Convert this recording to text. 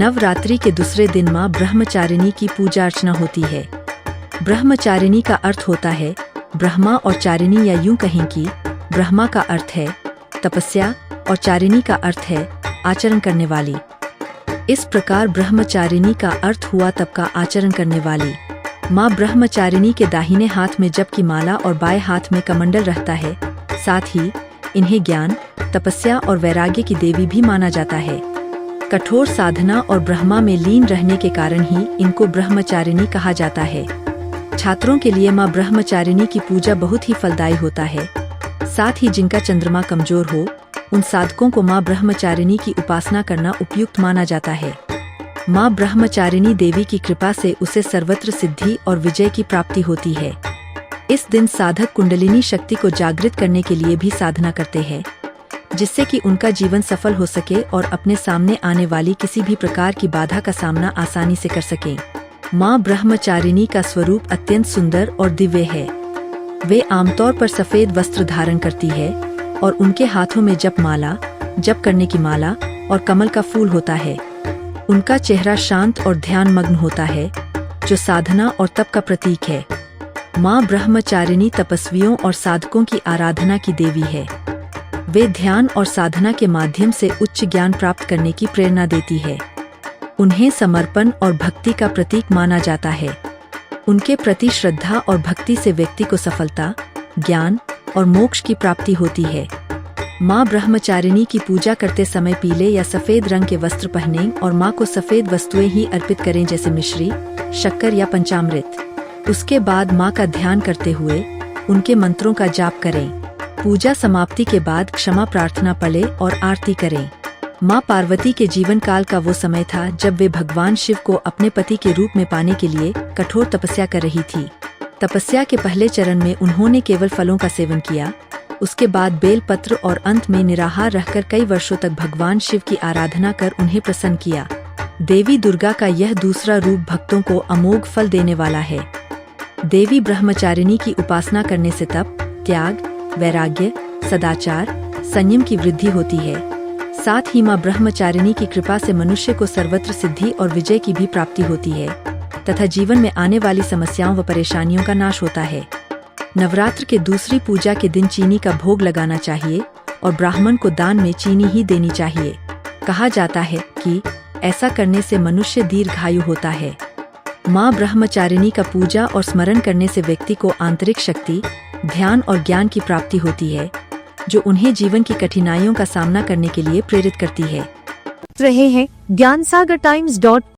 नवरात्रि के दूसरे दिन माँ ब्रह्मचारिणी की पूजा अर्चना होती है। ब्रह्मचारिणी का अर्थ होता है ब्रह्मा और चारिणी, या यूं कहें कि ब्रह्मा का अर्थ है तपस्या और चारिणी का अर्थ है आचरण करने वाली। इस प्रकार ब्रह्मचारिणी का अर्थ हुआ तप का आचरण करने वाली। माँ ब्रह्मचारिणी के दाहिने हाथ में जप की माला और बाएं हाथ में कमंडल रहता है। साथ ही इन्हें ज्ञान, तपस्या और वैराग्य की देवी भी माना जाता है। कठोर साधना और ब्रह्मा में लीन रहने के कारण ही इनको ब्रह्मचारिणी कहा जाता है। छात्रों के लिए माँ ब्रह्मचारिणी की पूजा बहुत ही फलदायी होता है। साथ ही जिनका चंद्रमा कमजोर हो, उन साधकों को माँ ब्रह्मचारिणी की उपासना करना उपयुक्त माना जाता है। माँ ब्रह्मचारिणी देवी की कृपा से उसे सर्वत्र सिद्धि और विजय की प्राप्ति होती है। इस दिन साधक कुंडलिनी शक्ति को जागृत करने के लिए भी साधना करते हैं, जिससे कि उनका जीवन सफल हो सके और अपने सामने आने वाली किसी भी प्रकार की बाधा का सामना आसानी से कर सकें। माँ ब्रह्मचारिणी का स्वरूप अत्यंत सुंदर और दिव्य है। वे आमतौर पर सफेद वस्त्र धारण करती है और उनके हाथों में जप करने की माला और कमल का फूल होता है। उनका चेहरा शांत और ध्यान मग्न होता है, जो साधना और तप का प्रतीक है। माँ ब्रह्मचारिणी तपस्वियों और साधकों की आराधना की देवी है। वे ध्यान और साधना के माध्यम से उच्च ज्ञान प्राप्त करने की प्रेरणा देती है। उन्हें समर्पण और भक्ति का प्रतीक माना जाता है। उनके प्रति श्रद्धा और भक्ति से व्यक्ति को सफलता, ज्ञान और मोक्ष की प्राप्ति होती है। माँ ब्रह्मचारिणी की पूजा करते समय पीले या सफेद रंग के वस्त्र पहनें और माँ को सफेद वस्तुएं ही अर्पित करें, जैसे मिश्री, शक्कर या पंचामृत। उसके बाद माँ का ध्यान करते हुए उनके मंत्रों का जाप करें। पूजा समाप्ति के बाद क्षमा प्रार्थना पढ़ें और आरती करें। माँ पार्वती के जीवन काल का वो समय था जब वे भगवान शिव को अपने पति के रूप में पाने के लिए कठोर तपस्या कर रही थी। तपस्या के पहले चरण में उन्होंने केवल फलों का सेवन किया। उसके बाद बेल पत्र और अंत में निराहार रहकर कई वर्षों तक भगवान शिव की आराधना कर उन्हें प्रसन्न किया। देवी दुर्गा का यह दूसरा रूप भक्तों को अमोघ फल देने वाला है। देवी ब्रह्मचारिणी की उपासना करने से तप, त्याग, वैराग्य, सदाचार, संयम की वृद्धि होती है। साथ ही माँ ब्रह्मचारिणी की कृपा से मनुष्य को सर्वत्र सिद्धि और विजय की भी प्राप्ति होती है तथा जीवन में आने वाली समस्याओं व परेशानियों का नाश होता है। नवरात्र के दूसरी पूजा के दिन चीनी का भोग लगाना चाहिए और ब्राह्मण को दान में चीनी ही देनी चाहिए। कहा जाता है कि ऐसा करने से मनुष्य दीर्घायु होता है। माँ ब्रह्मचारिणी का पूजा और स्मरण करने से व्यक्ति को आंतरिक शक्ति, ध्यान और ज्ञान की प्राप्ति होती है, जो उन्हें जीवन की कठिनाइयों का सामना करने के लिए प्रेरित करती है। रहे हैं ज्ञान सागर टाइम्स।